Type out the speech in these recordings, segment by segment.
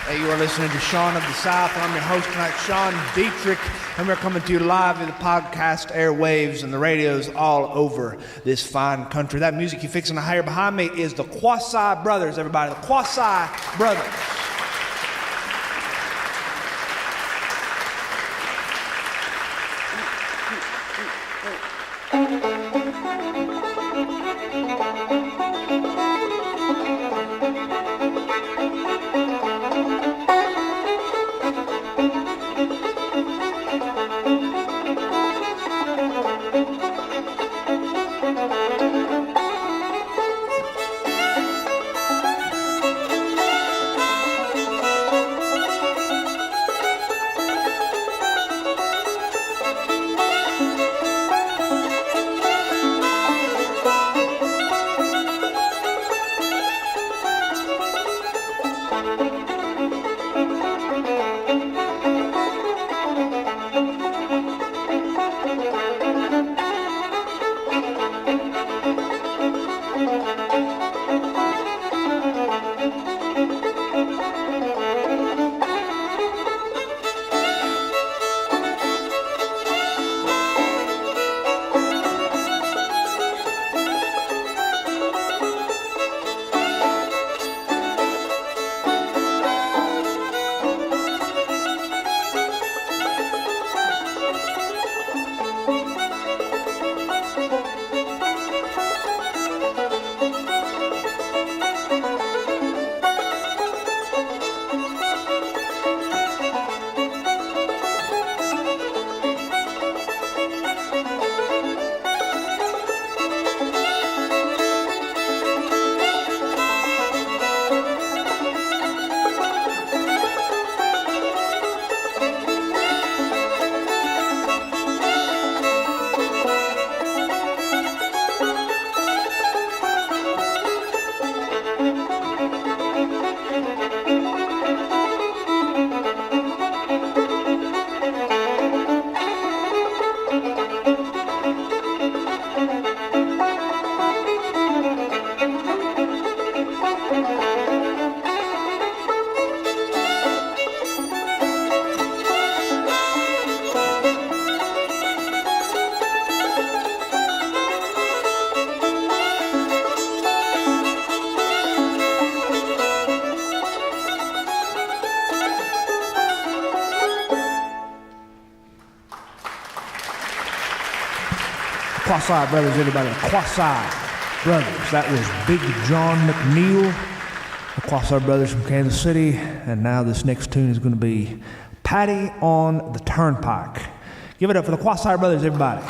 Hey, you are listening to Sean of the South, and I'm your host tonight, Sean Dietrich, and we're coming to you live in the podcast airwaves and the radios all over this fine country. That music you're fixing to hear behind me is the Quasi Brothers, everybody, the Quasi Brothers. Quasi Brothers, everybody, the Quasi Brothers. That was Big John McNeil, the Quasi Brothers from Kansas City, and now this next tune is going to be Patty on the Turnpike. Give it up for the Quasi Brothers, everybody.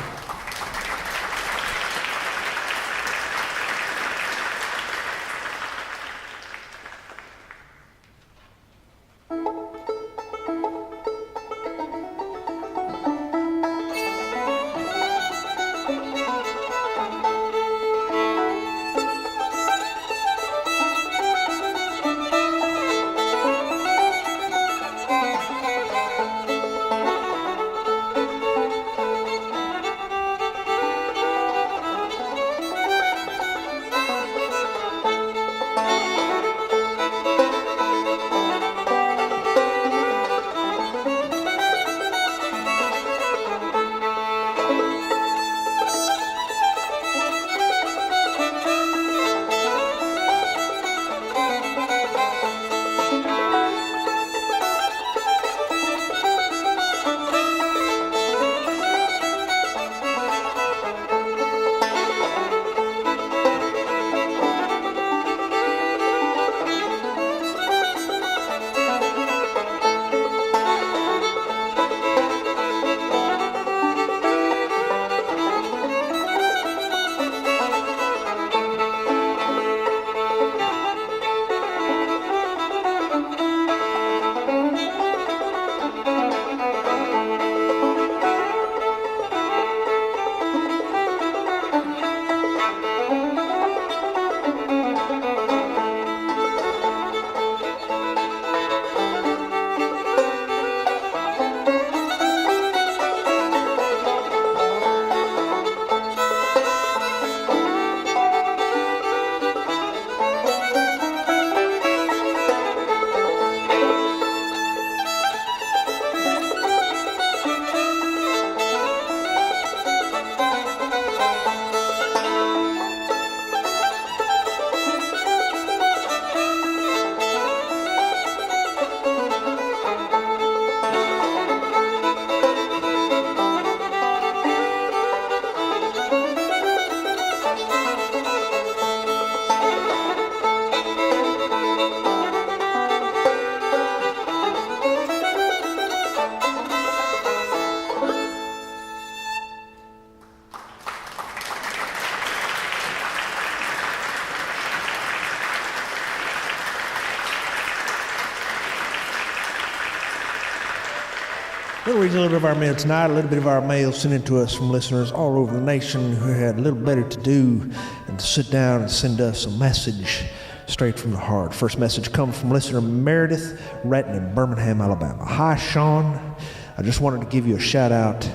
We'll read a little bit of our mail tonight, a little bit of our mail sent in to us from listeners all over the nation who had a little better to do than to sit down and send us a message straight from the heart. First message comes from listener Meredith Retton in Birmingham, Alabama. Hi, Sean. I just wanted to give you a shout out.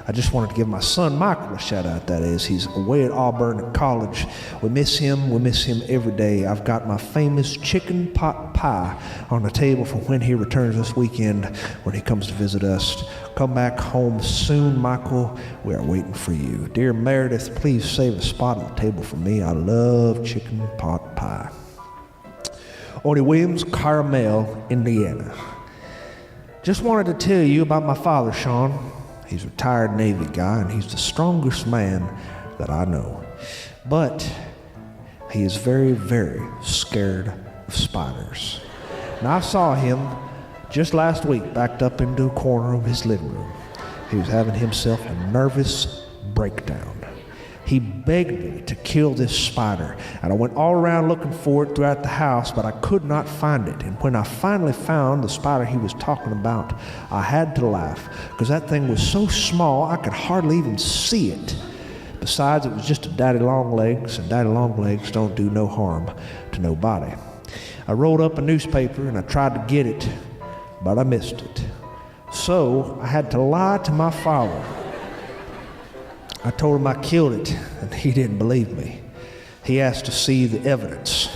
I just wanted to give my son Michael a shout out, that is. He's away at Auburn at college. We miss him every day. I've got my famous chicken pot pie on the table for when he returns this weekend, when he comes to visit us. Come back home soon, Michael. We are waiting for you. Dear Meredith, please save a spot on the table for me. I love chicken pot pie. Odie Williams, Carmel, Indiana. Just wanted to tell you about my father, Sean. He's a retired Navy guy, and he's the strongest man that I know. But he is very, very scared of spiders. And I saw him just last week backed up into a corner of his living room. He was having himself a nervous breakdown. He begged me to kill this spider, and I went all around looking for it throughout the house, but I could not find it. And when I finally found the spider he was talking about, I had to laugh, because that thing was so small I could hardly even see it. Besides, it was just a daddy long legs, and daddy long legs don't do no harm to nobody. I rolled up a newspaper and I tried to get it, but I missed it. So I had to lie to my father. I told him I killed it, and he didn't believe me. He asked to see the evidence.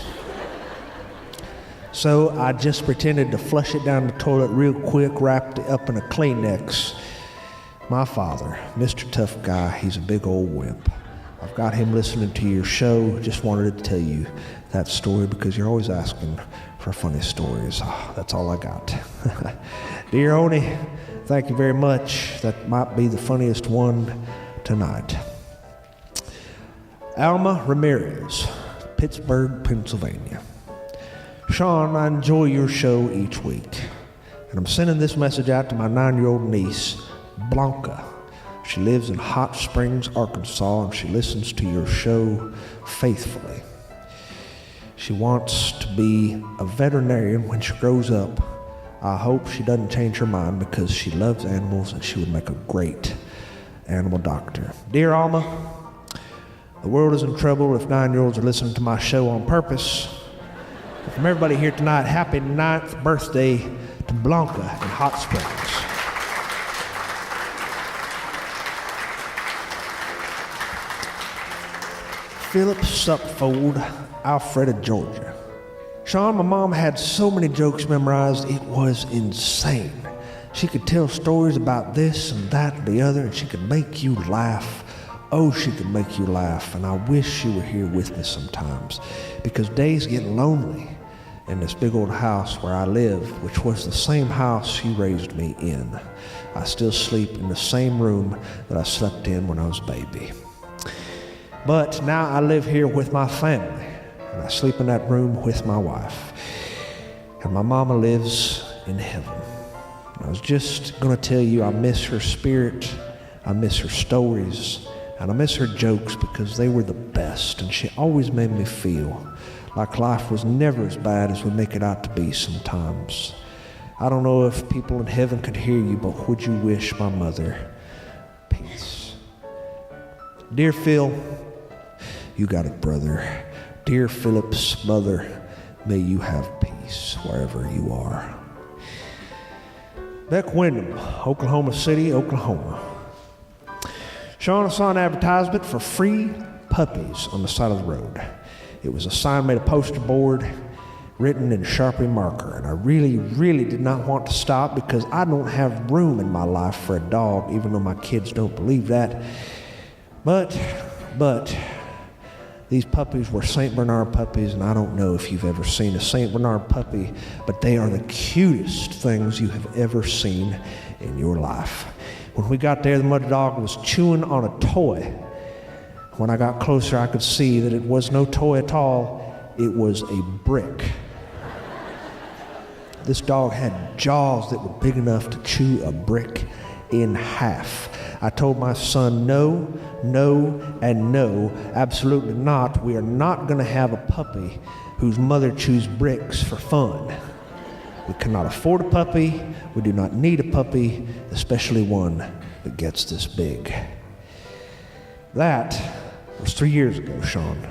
So I just pretended to flush it down the toilet real quick, wrapped it up in a Kleenex. My father, Mr. Tough Guy, he's a big old wimp. I've got him listening to your show. Just wanted to tell you that story because you're always asking for funny stories. That's all I got. Dear Oni, thank you very much. That might be the funniest one tonight. Alma Ramirez, Pittsburgh, Pennsylvania. Sean, I enjoy your show each week, and I'm sending this message out to my 9-year-old niece, Blanca. She lives in Hot Springs, Arkansas, and she listens to your show faithfully. She wants to be a veterinarian when she grows up. I hope she doesn't change her mind because she loves animals and she would make a great animal doctor. Dear Alma, the world is in trouble if 9-year-olds are listening to my show on purpose. From everybody here tonight, happy 9th birthday to Blanca in Hot Springs. Philip Supfold, Alpharetta, Georgia. Sean, my mom had so many jokes memorized, it was insane. She could tell stories about this and that and the other, and she could make you laugh. Oh, she could make you laugh, and I wish she were here with me sometimes, because days get lonely in this big old house where I live, which was the same house she raised me in. I still sleep in the same room that I slept in when I was a baby. But now I live here with my family, and I sleep in that room with my wife. And my mama lives in heaven. I was just going to tell you I miss her spirit, I miss her stories, and I miss her jokes because they were the best, and she always made me feel like life was never as bad as we make it out to be sometimes. I don't know if people in heaven could hear you, but would you wish my mother peace? Dear Phil, you got it, brother. Dear Philip's mother, may you have peace wherever you are. Beck Wyndham, Oklahoma City, Oklahoma. Sean, I saw an advertisement for free puppies on the side of the road. It was a sign made of poster board, written in Sharpie marker, and I really, really did not want to stop because I don't have room in my life for a dog, even though my kids don't believe that. But these puppies were St. Bernard puppies, and I don't know if you've ever seen a St. Bernard puppy, but they are the cutest things you have ever seen in your life. When we got there, the mother dog was chewing on a toy. When I got closer, I could see that it was no toy at all. It was a brick. This dog had jaws that were big enough to chew a brick in half. I told my son, no, and no, absolutely not. We are not going to have a puppy whose mother chews bricks for fun. We cannot afford a puppy. We do not need a puppy, especially one that gets this big. That was 3 years ago, Sean.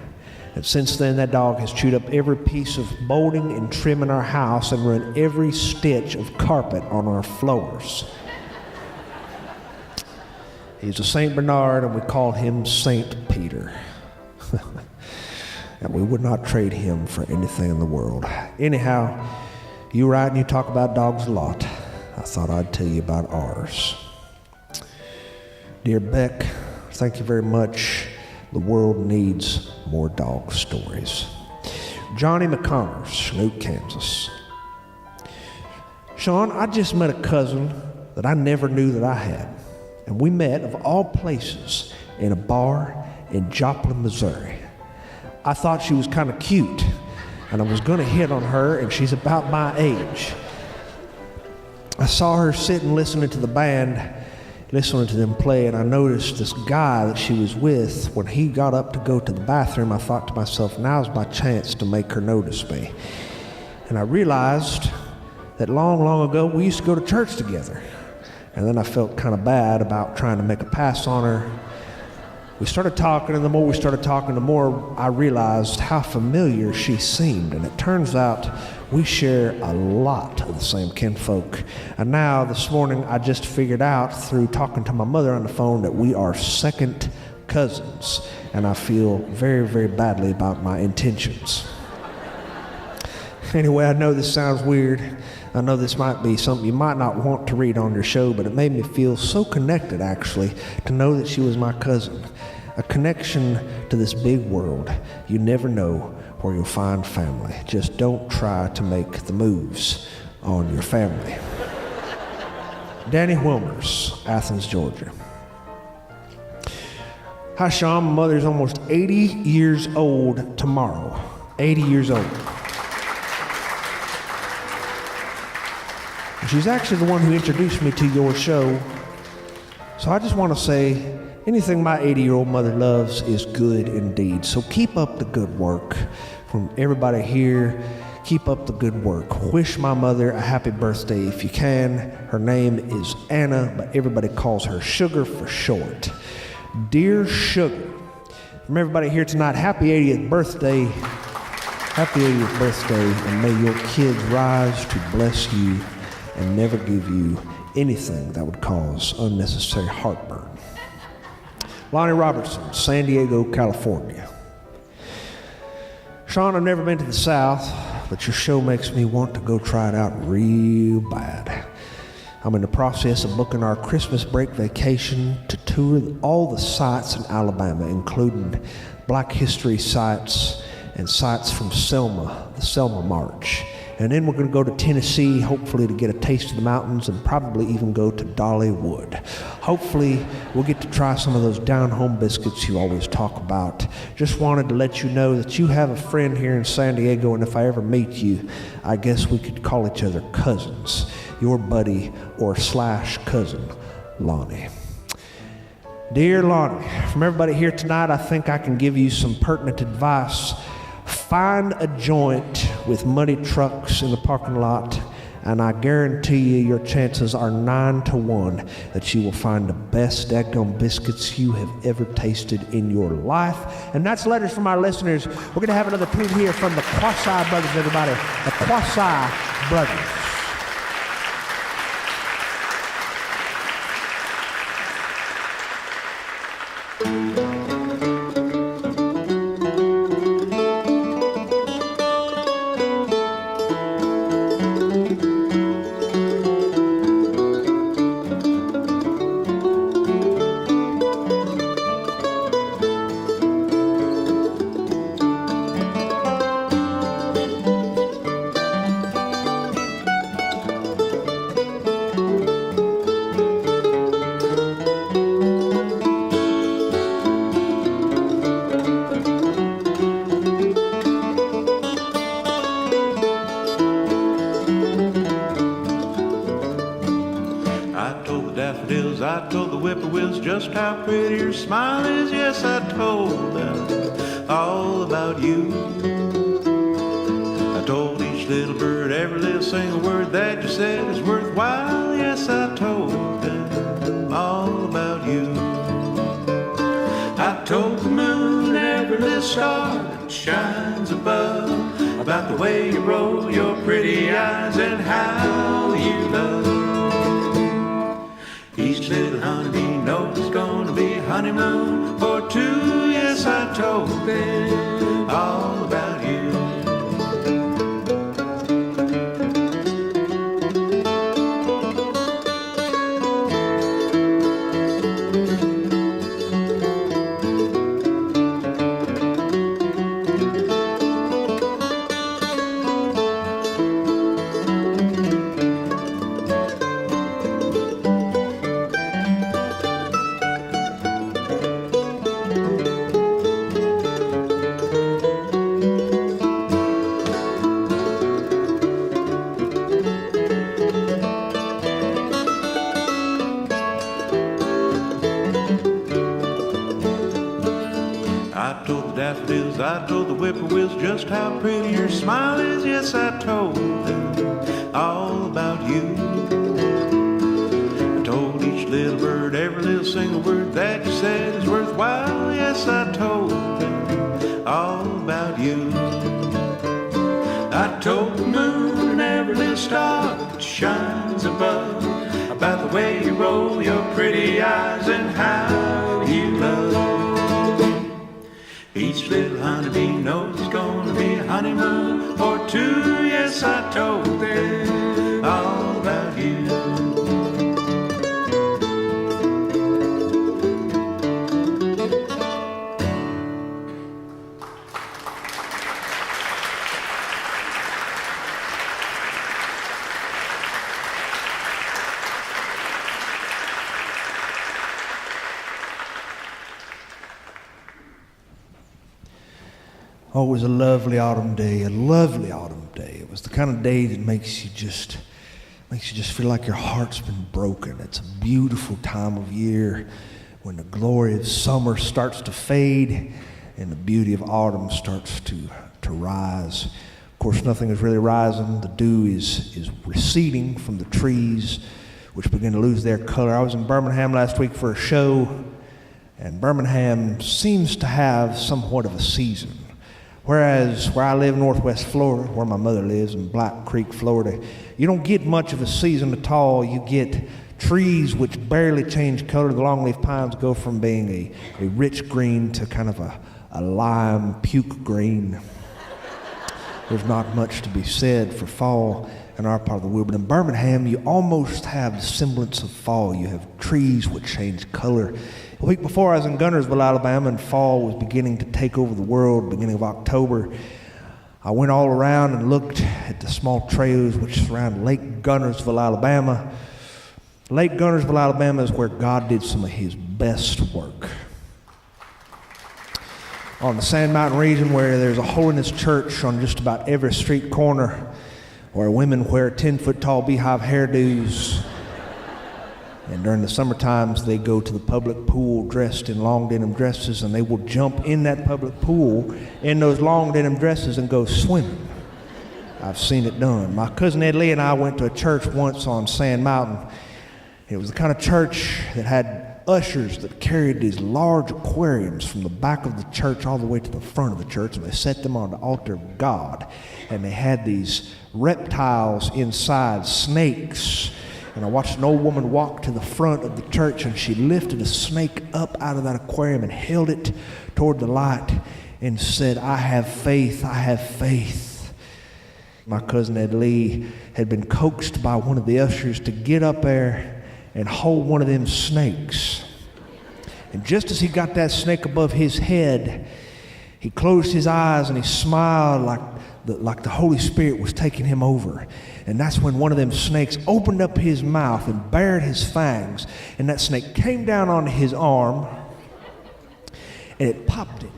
And since then, that dog has chewed up every piece of molding and trim in our house and ruined every stitch of carpet on our floors. He's a St. Bernard, and we call him St. Peter. And we would not trade him for anything in the world. Anyhow, you write and you talk about dogs a lot. I thought I'd tell you about ours. Dear Beck, thank you very much. The world needs more dog stories. Johnny McConnors, Snoot, Kansas. Sean, I just met a cousin that I never knew that I had. And we met, of all places, in a bar in Joplin, Missouri. I thought she was kind of cute, and I was going to hit on her, and she's about my age. I saw her sitting listening to the band, listening to them play, and I noticed this guy that she was with. When he got up to go to the bathroom, I thought to myself, now's my chance to make her notice me. And I realized that long, long ago, we used to go to church together. And then I felt kind of bad about trying to make a pass on her. We started talking, and the more we started talking, the more I realized how familiar she seemed. And it turns out we share a lot of the same kinfolk. And now, this morning, I just figured out through talking to my mother on the phone that we are second cousins. And I feel very, very badly about my intentions. Anyway, I know this sounds weird. I know this might be something you might not want to read on your show, but it made me feel so connected, actually, to know that she was my cousin. A connection to this big world. You never know where you'll find family. Just don't try to make the moves on your family. Danny Wilmers, Athens, Georgia. Hi, Sean. My mother's almost 80 years old tomorrow. 80 years old. She's actually the one who introduced me to your show. So I just want to say, anything my 80-year-old mother loves is good indeed. So keep up the good work. From everybody here, keep up the good work. Wish my mother a happy birthday if you can. Her name is Anna, but everybody calls her Sugar for short. Dear Sugar, from everybody here tonight, happy 80th birthday. Happy 80th birthday, and may your kids rise to bless you and never give you anything that would cause unnecessary heartburn. Lonnie Robertson, San Diego, California. Sean, I've never been to the South, but your show makes me want to go try it out real bad. I'm in the process of booking our Christmas break vacation to tour all the sites in Alabama, including Black History sites and sites from Selma, the Selma March. And then we're going to go to Tennessee, hopefully to get a taste of the mountains, and probably even go to Dollywood. Hopefully we'll get to try some of those down-home biscuits you always talk about. Just wanted to let you know that you have a friend here in San Diego, and if I ever meet you, I guess we could call each other cousins. Your buddy or / cousin, Lonnie. Dear Lonnie, from everybody here tonight, I think I can give you some pertinent advice. Find a joint with muddy trucks in the parking lot, and I guarantee you your chances are 9 to 1 that you will find the best daggone biscuits you have ever tasted in your life. And that's letters from our listeners. We're going to have another tune here from the Quasi Brothers, everybody. The Quasi Brothers. I told the whippoorwills just how pretty your smile is. Yes, I told them all about you. I told each little bird, every little single word that you said is worthwhile. Yes, I told them all about you. I told the moon, every little star that shines above, about the way you roll your pretty eyes and how you love. Each little honeybee knows it's gonna be a honeymoon for two. Yes, I told them all about you. I told the whippoorwills just how pretty your smile is. Yes, I told them all about you. I told each little bird, every little single word that you said is worthwhile. Yes, I told them all about you. I told the moon and every little star that shines above, about the way you roll your pretty eyes and how you love. Each little honeybee knows it's gonna be a honeymoon for two. Yes, I told them all about you. Oh, it was a lovely autumn day, a lovely autumn day. It was the kind of day that makes you just feel like your heart's been broken. It's a beautiful time of year when the glory of summer starts to fade and the beauty of autumn starts to rise. Of course, nothing is really rising. The dew is receding from the trees, which begin to lose their color. I was in Birmingham last week for a show, and Birmingham seems to have somewhat of a season. Whereas where I live, Northwest Florida, where my mother lives in Black Creek, Florida, you don't get much of a season at all. You get trees which barely change color. The longleaf pines go from being a rich green to kind of a lime puke green. There's not much to be said for fall in our part of the world. But in Birmingham, you almost have the semblance of fall. You have trees which change color. A week before, I was in Guntersville, Alabama, and fall was beginning to take over the world, beginning of October. I went all around and looked at the small trails which surround Lake Guntersville, Alabama. Lake Guntersville, Alabama is where God did some of his best work. On the Sand Mountain region, where there's a holiness church on just about every street corner, where women wear 10-foot tall beehive hairdos, and during the summer times they go to the public pool dressed in long denim dresses, and they will jump in that public pool in those long denim dresses and go swimming. I've seen it done. My cousin Ed Lee and I went to a church once on Sand Mountain. It was the kind of church that had ushers that carried these large aquariums from the back of the church all the way to the front of the church, and they set them on the altar of God. And they had these reptiles inside, snakes. And I watched an old woman walk to the front of the church, and she lifted a snake up out of that aquarium and held it toward the light and said, "I have faith, I have faith." My cousin Ed Lee had been coaxed by one of the ushers to get up there and hold one of them snakes. And just as he got that snake above his head, he closed his eyes and he smiled like the Holy Spirit was taking him over. And that's when one of them snakes opened up his mouth and bared his fangs, and that snake came down onto his arm and it popped him.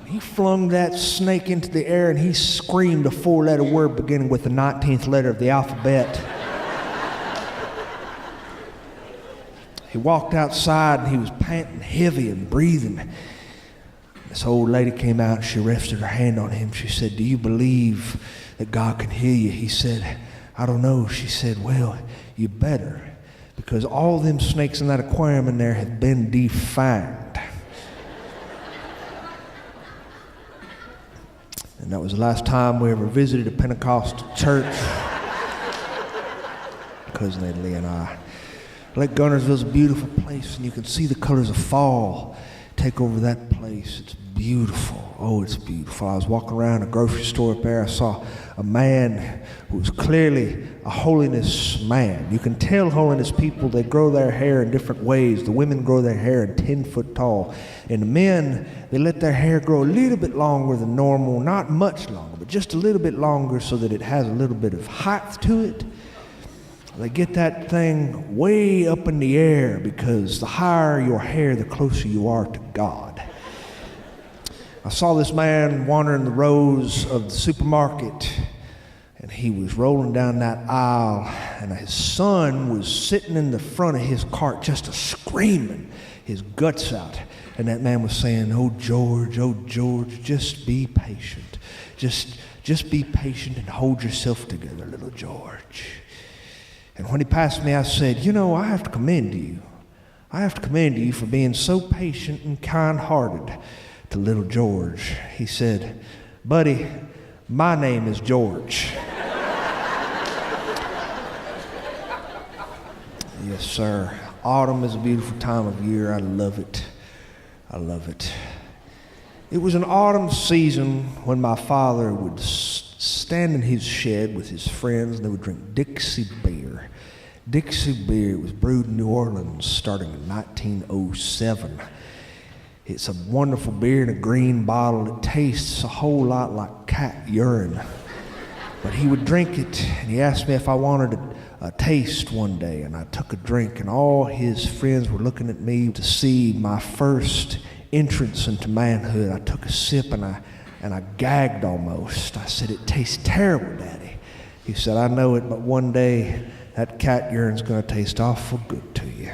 He flung that snake into the air and he screamed a 4-letter word beginning with the 19th letter of the alphabet. He walked outside and he was panting heavy and breathing. This old lady came out and she rested her hand on him. She said, "Do you believe that God can heal you?" He said, "I don't know." She said, "Well, you better, because all them snakes in that aquarium in there have been defined." And that was the last time we ever visited a Pentecostal church. Cousin Italy and I. Lake Guntersville's a beautiful place, and you can see the colors of fall take over that place. It's beautiful. Oh, it's beautiful. I was walking around a grocery store up there. I saw a man who was clearly a holiness man. You can tell holiness people, they grow their hair in different ways. The women grow their hair in 10 foot tall. And the men, they let their hair grow a little bit longer than normal. Not much longer, but just a little bit longer so that it has a little bit of height to it. They get that thing way up in the air, because the higher your hair, the closer you are to God. I saw this man wandering the rows of the supermarket, and he was rolling down that aisle, and his son was sitting in the front of his cart just screaming his guts out. And that man was saying, oh George, just be patient. Just be patient and hold yourself together, little George." And when he passed me, I said, "You know, I have to commend you. I have to commend you for being so patient and kind-hearted to little George." He said, "Buddy, my name is George." Yes, sir. Autumn is a beautiful time of year. I love it. I love it. It was an autumn season when my father would stand in his shed with his friends, and they would drink Dixie beer. Dixie beer was brewed in New Orleans starting in 1907. It's a wonderful beer in a green bottle. It tastes a whole lot like cat urine. But he would drink it, and he asked me if I wanted a taste one day, and I took a drink, and all his friends were looking at me to see my first entrance into manhood. I took a sip, and I gagged almost. I said, "It tastes terrible, Daddy." He said, "I know it, but one day that cat urine's going to taste awful good to you."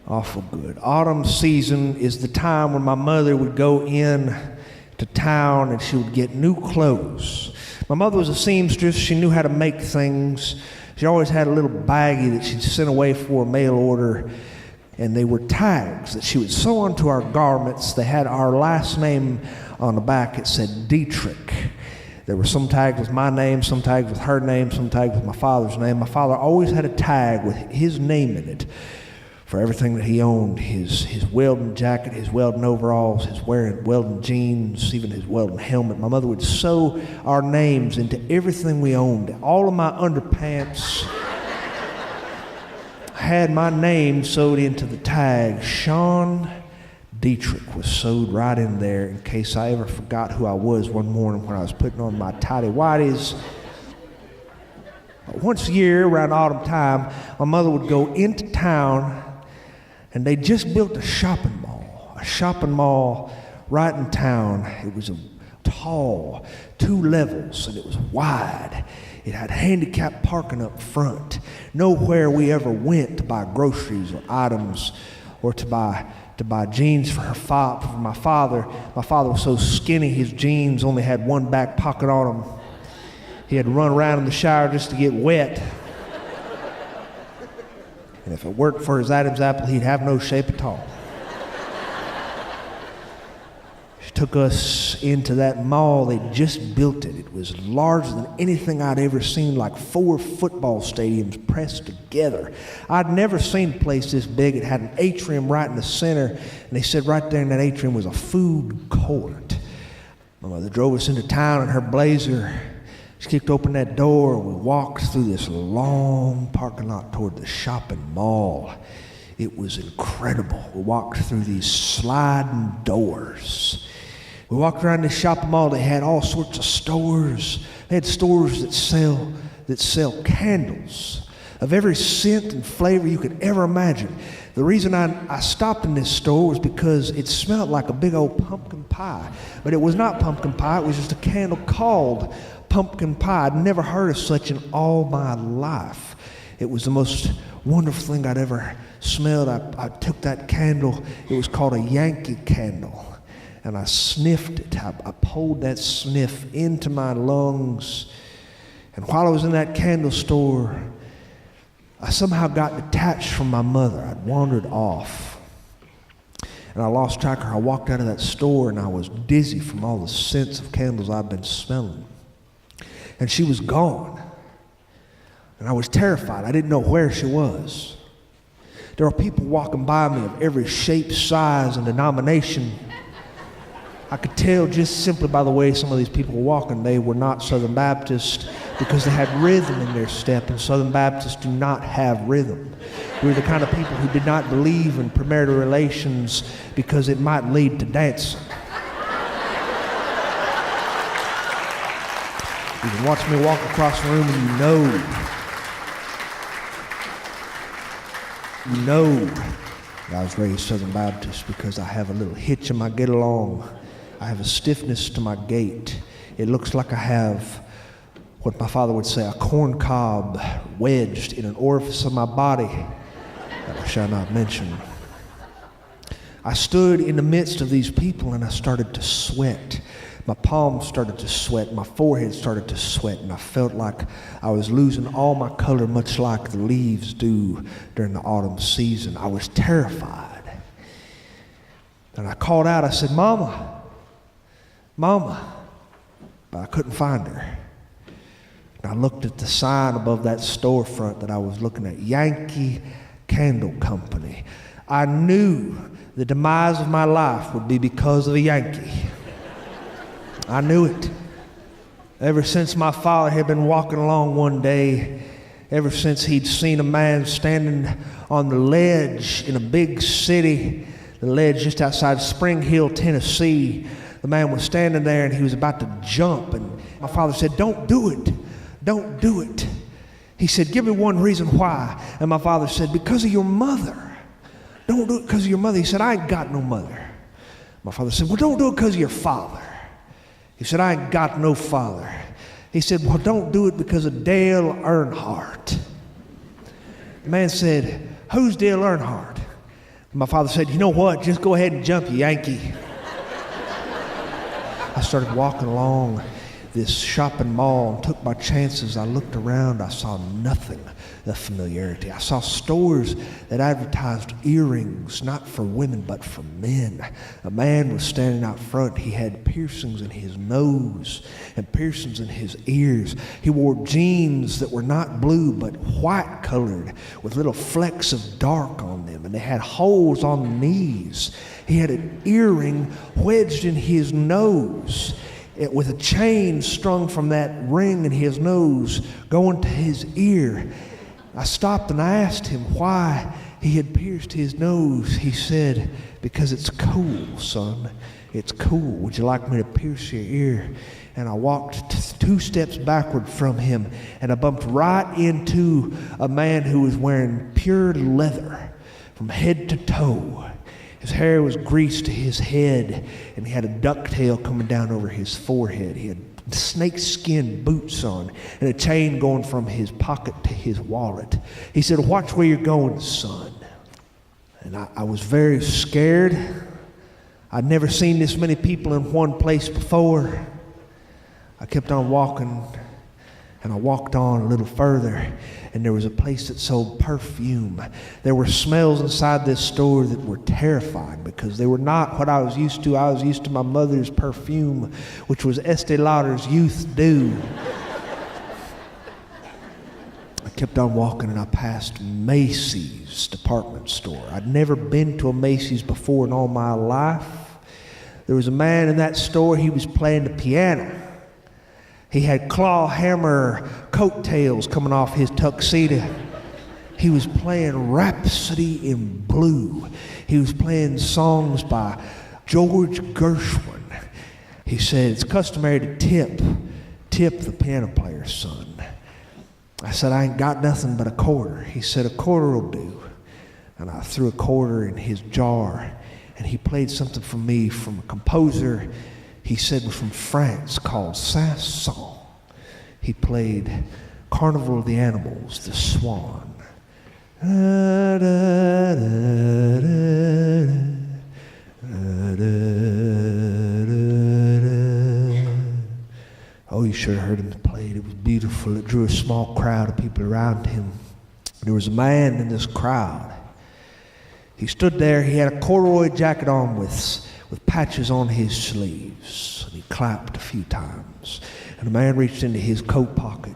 Awful good. Autumn season is the time when my mother would go in to town and she would get new clothes. My mother was a seamstress. She knew how to make things. She always had a little baggie that she'd sent away for a mail order, and they were tags that she would sew onto our garments. They had our last name on the back. It said Dietrich. There were some tags with my name, some tags with her name, some tags with my father's name. My father always had a tag with his name in it for everything that he owned: his welding jacket, his welding overalls, his welding jeans, even his welding helmet. My mother would sew our names into everything we owned. All of my underpants had my name sewed into the tag. Sean Dietrich was sewed right in there in case I ever forgot who I was one morning when I was putting on my tighty whities. Once a year around autumn time, my mother would go into town, and they just built a shopping mall right in town. It was a tall, 2 levels, and it was wide. It had handicapped parking up front. Nowhere we ever went to buy groceries or items or to buy jeans for my father. My father was so skinny, his jeans only had one back pocket on them. He had to run around in the shower just to get wet. And if it worked for his Adam's apple, he'd have no shape at all. She took us into that mall. They just built it. It was larger than anything I'd ever seen, like 4 football stadiums pressed together. I'd never seen a place this big. It had an atrium right in the center, and they said right there in that atrium was a food court. My mother drove us into town in her Blazer. She kicked open that door, and we walked through this long parking lot toward the shopping mall. It was incredible. We walked through these sliding doors. We walked around this shopping mall. They had all sorts of stores. They had stores that sell candles of every scent and flavor you could ever imagine. The reason I stopped in this store was because it smelled like a big old pumpkin pie. But it was not pumpkin pie. It was just a candle called pumpkin pie. I'd never heard of such in all my life. It was the most wonderful thing I'd ever smelled. I took that candle. It was called a Yankee Candle. And I sniffed it. I pulled that sniff into my lungs. And while I was in that candle store, I somehow got detached from my mother. I'd wandered off. And I lost track of her. I walked out of that store and I was dizzy from all the scents of candles I'd been smelling. And she was gone. And I was terrified. I didn't know where she was. There were people walking by me of every shape, size, and denomination. I could tell just simply by the way some of these people were walking, they were not Southern Baptist because they had rhythm in their step, and Southern Baptists do not have rhythm. We were the kind of people who did not believe in premarital relations because it might lead to dancing. You can watch me walk across the room and you know that I was raised Southern Baptist because I have a little hitch in my get along. I have a stiffness to my gait. It looks like I have what my father would say, a corn cob wedged in an orifice of my body that I shall not mention. I stood in the midst of these people and I started to sweat. My palms started to sweat, my forehead started to sweat, and I felt like I was losing all my color, much like the leaves do during the autumn season. I was terrified. And I called out, I said, "Mama, Mama," but I couldn't find her. And I looked at the sign above that storefront that I was looking at, Yankee Candle Company. I knew the demise of my life would be because of a Yankee. I knew it. Ever since my father had been walking along one day, ever since he'd seen a man standing on the ledge in a big city, the ledge just outside Spring Hill, Tennessee, the man was standing there and he was about to jump, and my father said, "Don't do it. Don't do it." He said, "Give me one reason why." And my father said, "Because of your mother. Don't do it because of your mother." He said, "I ain't got no mother." My father said, "Well, don't do it because of your father." He said, "I ain't got no father." He said, "Well, don't do it because of Dale Earnhardt." The man said, "Who's Dale Earnhardt?" My father said, "You know what? Just go ahead and jump, you Yankee." I started walking along this shopping mall and took my chances. I looked around. I saw nothing of familiarity. I saw stores that advertised earrings, not for women, but for men. A man was standing out front. He had piercings in his nose and piercings in his ears. He wore jeans that were not blue, but white colored with little flecks of dark on them, and they had holes on the knees. He had an earring wedged in his nose, with a chain strung from that ring in his nose going to his ear. I stopped and I asked him why he had pierced his nose. He said, "Because it's cool, son. It's cool. Would you like me to pierce your ear?" And I walked 2 steps backward from him, and I bumped right into a man who was wearing pure leather from head to toe. His hair was greased to his head, and he had a ducktail coming down over his forehead. He had snakeskin boots on and a chain going from his pocket to his wallet. He said, "Watch where you're going, son." And I was very scared. I'd never seen this many people in one place before. I kept on walking, and I walked on a little further, and there was a place that sold perfume. There were smells inside this store that were terrifying because they were not what I was used to. I was used to my mother's perfume, which was Estee Lauder's Youth Dew. I kept on walking, and I passed Macys department store. I'd never been to a Macys before in all my life. There was a man in that store. He was playing the piano. He had claw hammer coattails coming off his tuxedo. He was playing Rhapsody in Blue. He was playing songs by George Gershwin. He said, "It's customary to tip the piano player, son." I said, "I ain't got nothing but a quarter." He said, "A quarter will do." And I threw a quarter in his jar, and he played something for me from a composer he said was from France called Saint-Saëns. He played Carnival of the Animals, the Swan. Da, da, da, da, da, da, da. Oh, you sure heard him play it. It was beautiful. It drew a small crowd of people around him. There was a man in this crowd. He stood there. He had a corduroy jacket on with patches on his sleeves. And he clapped a few times. And the man reached into his coat pocket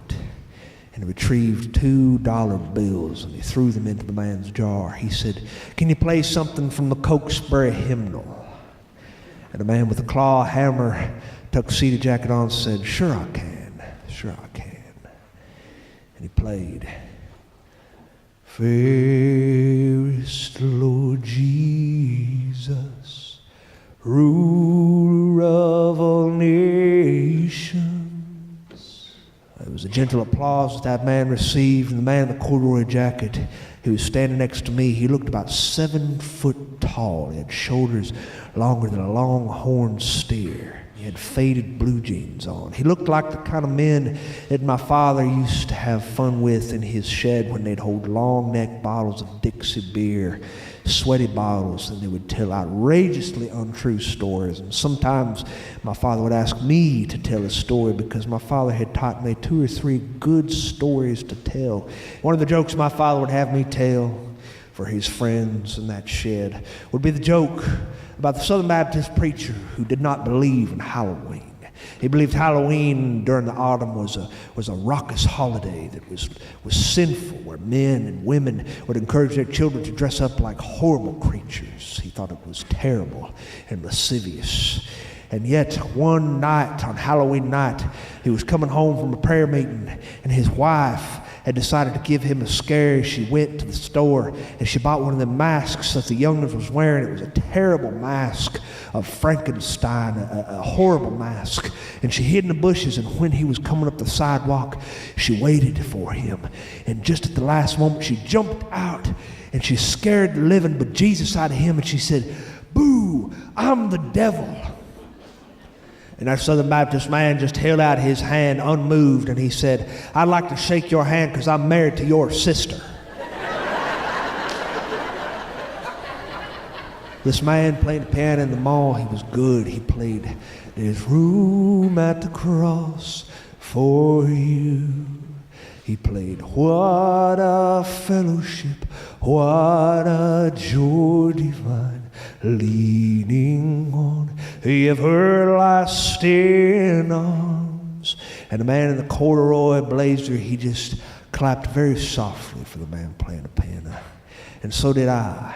and retrieved $2 bills, and he threw them into the man's jar. He said, "Can you play something from the Cokesbury hymnal?" And the man with the claw hammer, tuxedo jacket on, said, "Sure I can, sure I can." And he played, "Fairest Lord Jesus, ruler of all nations." It was a gentle applause that man received, and the man in the corduroy jacket who was standing next to me, he looked about 7 foot tall. He had shoulders longer than a longhorn steer. He had faded blue jeans on. He looked like the kind of men that my father used to have fun with in his shed when they'd hold long neck bottles of Dixie beer, sweaty bottles, and they would tell outrageously untrue stories. And sometimes my father would ask me to tell a story because my father had taught me 2 or 3 good stories to tell. One of the jokes my father would have me tell for his friends in that shed would be the joke about the Southern Baptist preacher who did not believe in Halloween. He believed Halloween during the autumn was a raucous holiday that was sinful, where men and women would encourage their children to dress up like horrible creatures. He thought it was terrible and lascivious. And yet one night, on Halloween night, he was coming home from a prayer meeting, and his wife had decided to give him a scare. She went to the store and she bought one of the masks that the young'uns was wearing. It was a terrible mask of Frankenstein, a horrible mask. And she hid in the bushes, and when he was coming up the sidewalk, she waited for him. And just at the last moment, she jumped out and she scared the living bejesus out of him, and she said, "Boo, I'm the devil." And that Southern Baptist man just held out his hand unmoved, and he said, "I'd like to shake your hand because I'm married to your sister." This man played the piano in the mall. He was good. He played, "There's room at the cross for you." He played, "What a fellowship, what a joy divine, leaning on everlasting arms." And the man in the corduroy blazer, he just clapped very softly for the man playing the piano. And so did I.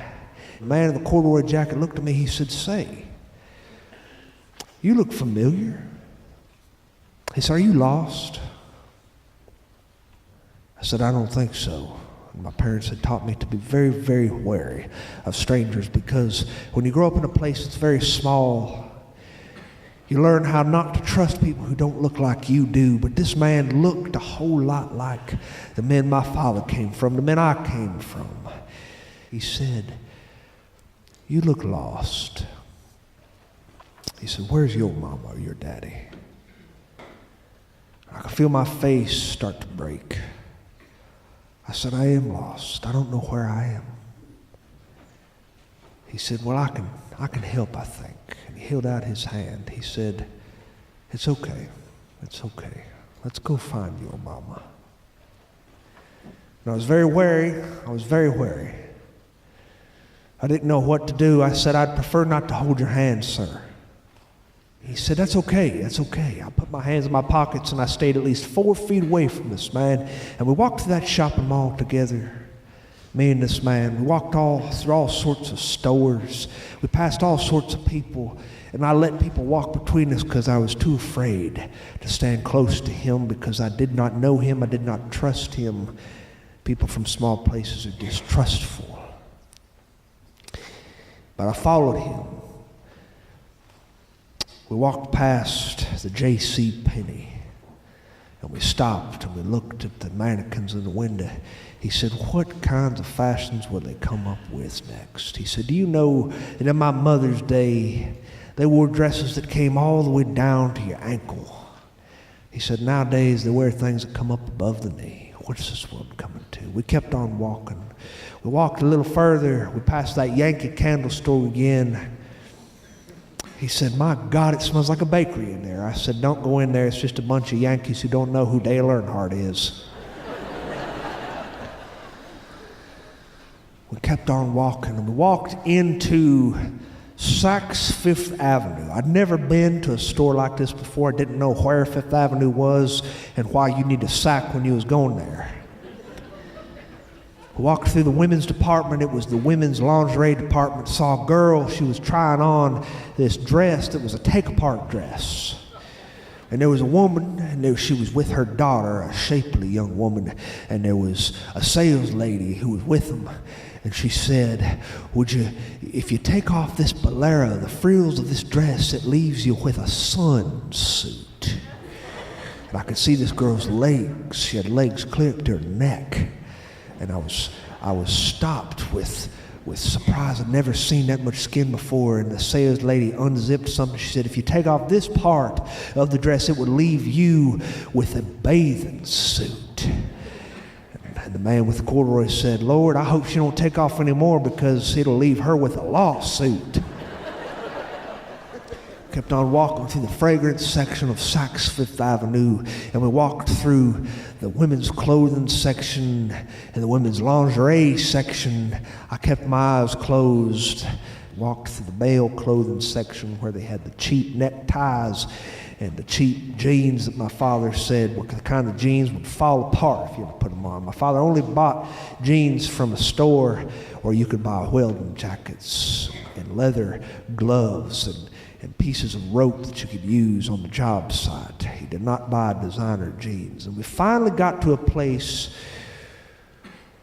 The man in the corduroy jacket looked at me. He said, "Say, you look familiar." He said, "Are you lost?" I said, "I don't think so." My parents had taught me to be very, very wary of strangers, because when you grow up in a place that's very small, you learn how not to trust people who don't look like you do. But this man looked a whole lot like the men my father came from, the men I came from. He said, "You look lost." He said, "Where's your mama or your daddy?" I could feel my face start to break. I said, "I am lost. I don't know where I am." He said, "Well, I can help, I think." And he held out his hand. He said, "It's okay. It's okay. Let's go find your mama." And I was very wary. I didn't know what to do. I said, "I'd prefer not to hold your hand, sir." He said, "That's okay, that's okay." I put my hands in my pockets, and I stayed at least 4 feet away from this man. And we walked through that shopping mall together, me and this man. We walked through all sorts of stores. We passed all sorts of people. And I let people walk between us because I was too afraid to stand close to him, because I did not know him. I did not trust him. People from small places are distrustful. But I followed him. We walked past the J.C. Penney, and we stopped and we looked at the mannequins in the window. He said, "What kinds of fashions will they come up with next?" He said, "Do you know that in my mother's day, they wore dresses that came all the way down to your ankle? He said, nowadays they wear things that come up above the knee. What's this world coming to? We kept on walking. We walked a little further. We passed that Yankee Candle store again. He said, my God, it smells like a bakery in there. I said, don't go in there. It's just a bunch of Yankees who don't know who Dale Earnhardt is. We kept on walking, and we walked into Saks Fifth Avenue. I'd never been to a store like this before. I didn't know where Fifth Avenue was and why you need a sack when you was going there. We walked through the women's department. It was the women's lingerie department. Saw a girl. She was trying on this dress that was a take-apart dress. And there was a woman, and she was with her daughter, a shapely young woman, and there was a sales lady who was with them. And she said, if you take off this bolero, the frills of this dress, it leaves you with a sun suit. And I could see this girl's legs. She had legs clear up to her neck. And I was stopped with surprise. I'd never seen that much skin before. And the sales lady unzipped something. She said, if you take off this part of the dress, it would leave you with a bathing suit. And the man with the corduroy said, Lord, I hope she don't take off anymore because it'll leave her with a lawsuit. Kept on walking through the fragrance section of Saks Fifth Avenue, and we walked through the women's clothing section and the women's lingerie section. I kept my eyes closed, walked through the male clothing section where they had the cheap neckties and the cheap jeans that my father said were the kind of jeans would fall apart if you ever put them on. My father only bought jeans from a store where you could buy welding jackets and leather gloves and pieces of rope that you could use on the job site. He did not buy designer jeans. And we finally got to a place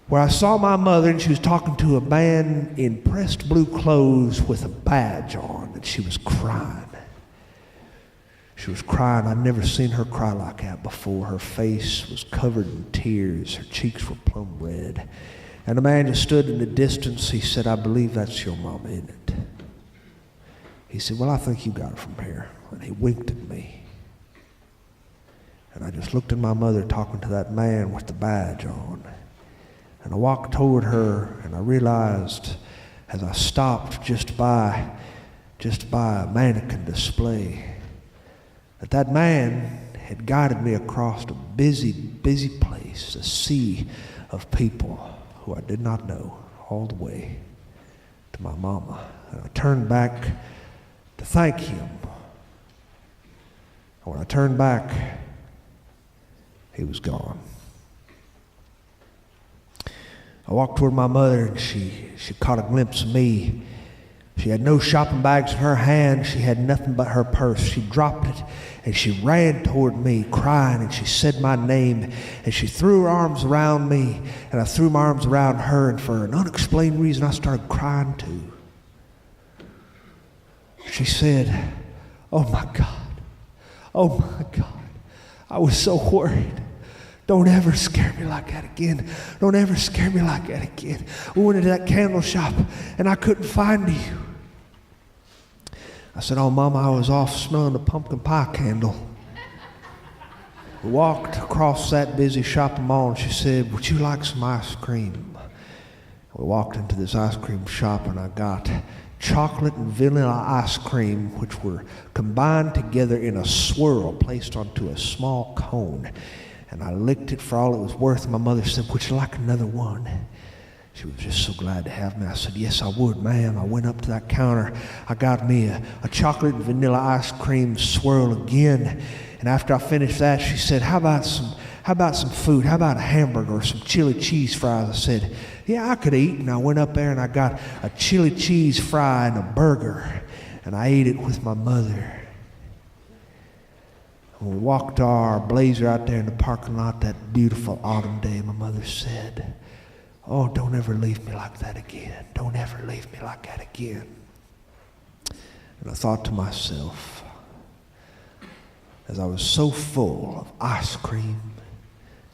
where I saw my mother, and she was talking to a man in pressed blue clothes with a badge on, and she was crying. She was crying. I'd never seen her cry like that before. Her face was covered in tears. Her cheeks were plum red. And the man just stood in the distance. He said, I believe that's your mama, isn't it? He said, well, I think you got it from here. And he winked at me. And I just looked at my mother talking to that man with the badge on. And I walked toward her, and I realized as I stopped just by a mannequin display, that man had guided me across a busy, busy place, a sea of people who I did not know, all the way to my mama. And I turned back to thank him. And when I turned back, he was gone. I walked toward my mother, and she caught a glimpse of me. She had no shopping bags in her hand. She had nothing but her purse. She dropped it, and she ran toward me, crying, and she said my name, and she threw her arms around me, and I threw my arms around her, and for an unexplained reason, I started crying too. She said, oh my God, I was so worried. Don't ever scare me like that again. Don't ever scare me like that again. We went into that candle shop, and I couldn't find you. I said, oh, Mama, I was off smelling the pumpkin pie candle. We walked across that busy shopping mall, and she said, would you like some ice cream? We walked into this ice cream shop, and I got chocolate and vanilla ice cream, which were combined together in a swirl placed onto a small cone. And I licked it for all it was worth. My mother said, would you like another one? She was just so glad to have me. I said, yes, I would, ma'am. I went up to that counter. I got me a chocolate and vanilla ice cream swirl again. And after I finished that, she said, how about some food? How about a hamburger or some chili cheese fries? I said, yeah, I could eat. And I went up there and I got a chili cheese fry and a burger. And I ate it with my mother. When we walked our Blazer out there in the parking lot that beautiful autumn day, my mother said, oh, don't ever leave me like that again. Don't ever leave me like that again. And I thought to myself, as I was so full of ice cream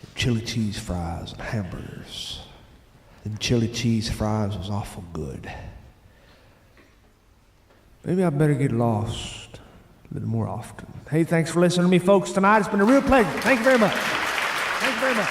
and chili cheese fries and hamburgers, and chili cheese fries was awful good. Maybe I better get lost a little more often. Hey, thanks for listening to me, folks, tonight. It's been a real pleasure. Thank you very much. Thank you very much.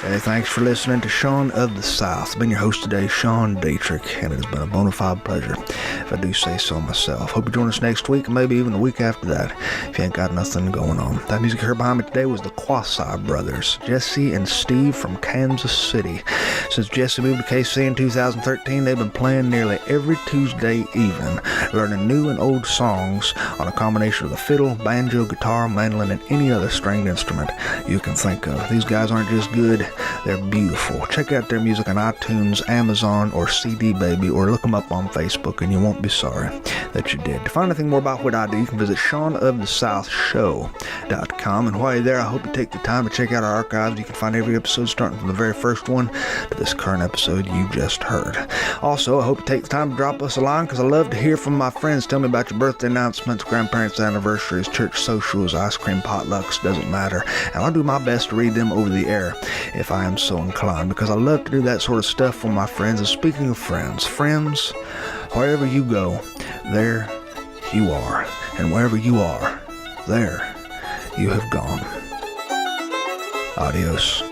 Hey, thanks for listening to Sean of the South. I've been your host today, Sean Dietrich, and it has been a bona fide pleasure, if I do say so myself. Hope you join us next week, and maybe even the week after that, if you ain't got nothing going on. That music you heard behind me today was the Quasi Brothers, Jesse and Steve from Kansas City. Since Jesse moved to KC in 2013, they've been playing nearly every Tuesday evening, learning new and old songs on a combination of the fiddle, banjo, guitar, mandolin, and any other stringed instrument you can think of. These guys aren't just good, they're beautiful. Check out their music on iTunes, Amazon, or CD Baby, or look them up on Facebook, and you won't be sorry that you did. To find anything more about what I do, you can visit SeanOfTheSouthShow.com. And while you're there, I hope you take the time to check out our archives. You can find every episode starting from the very first one to this current episode you just heard. Also, I hope you take the time to drop us a line, because I love to hear from my friends. Tell me about your birthday announcements, grandparents' anniversaries, church socials, ice cream potlucks, doesn't matter. And I'll do my best to read them over the air if I am so inclined, because I love to do that sort of stuff for my friends. And speaking of friends, wherever you go, there you are. And wherever you are, there you have gone. Adios.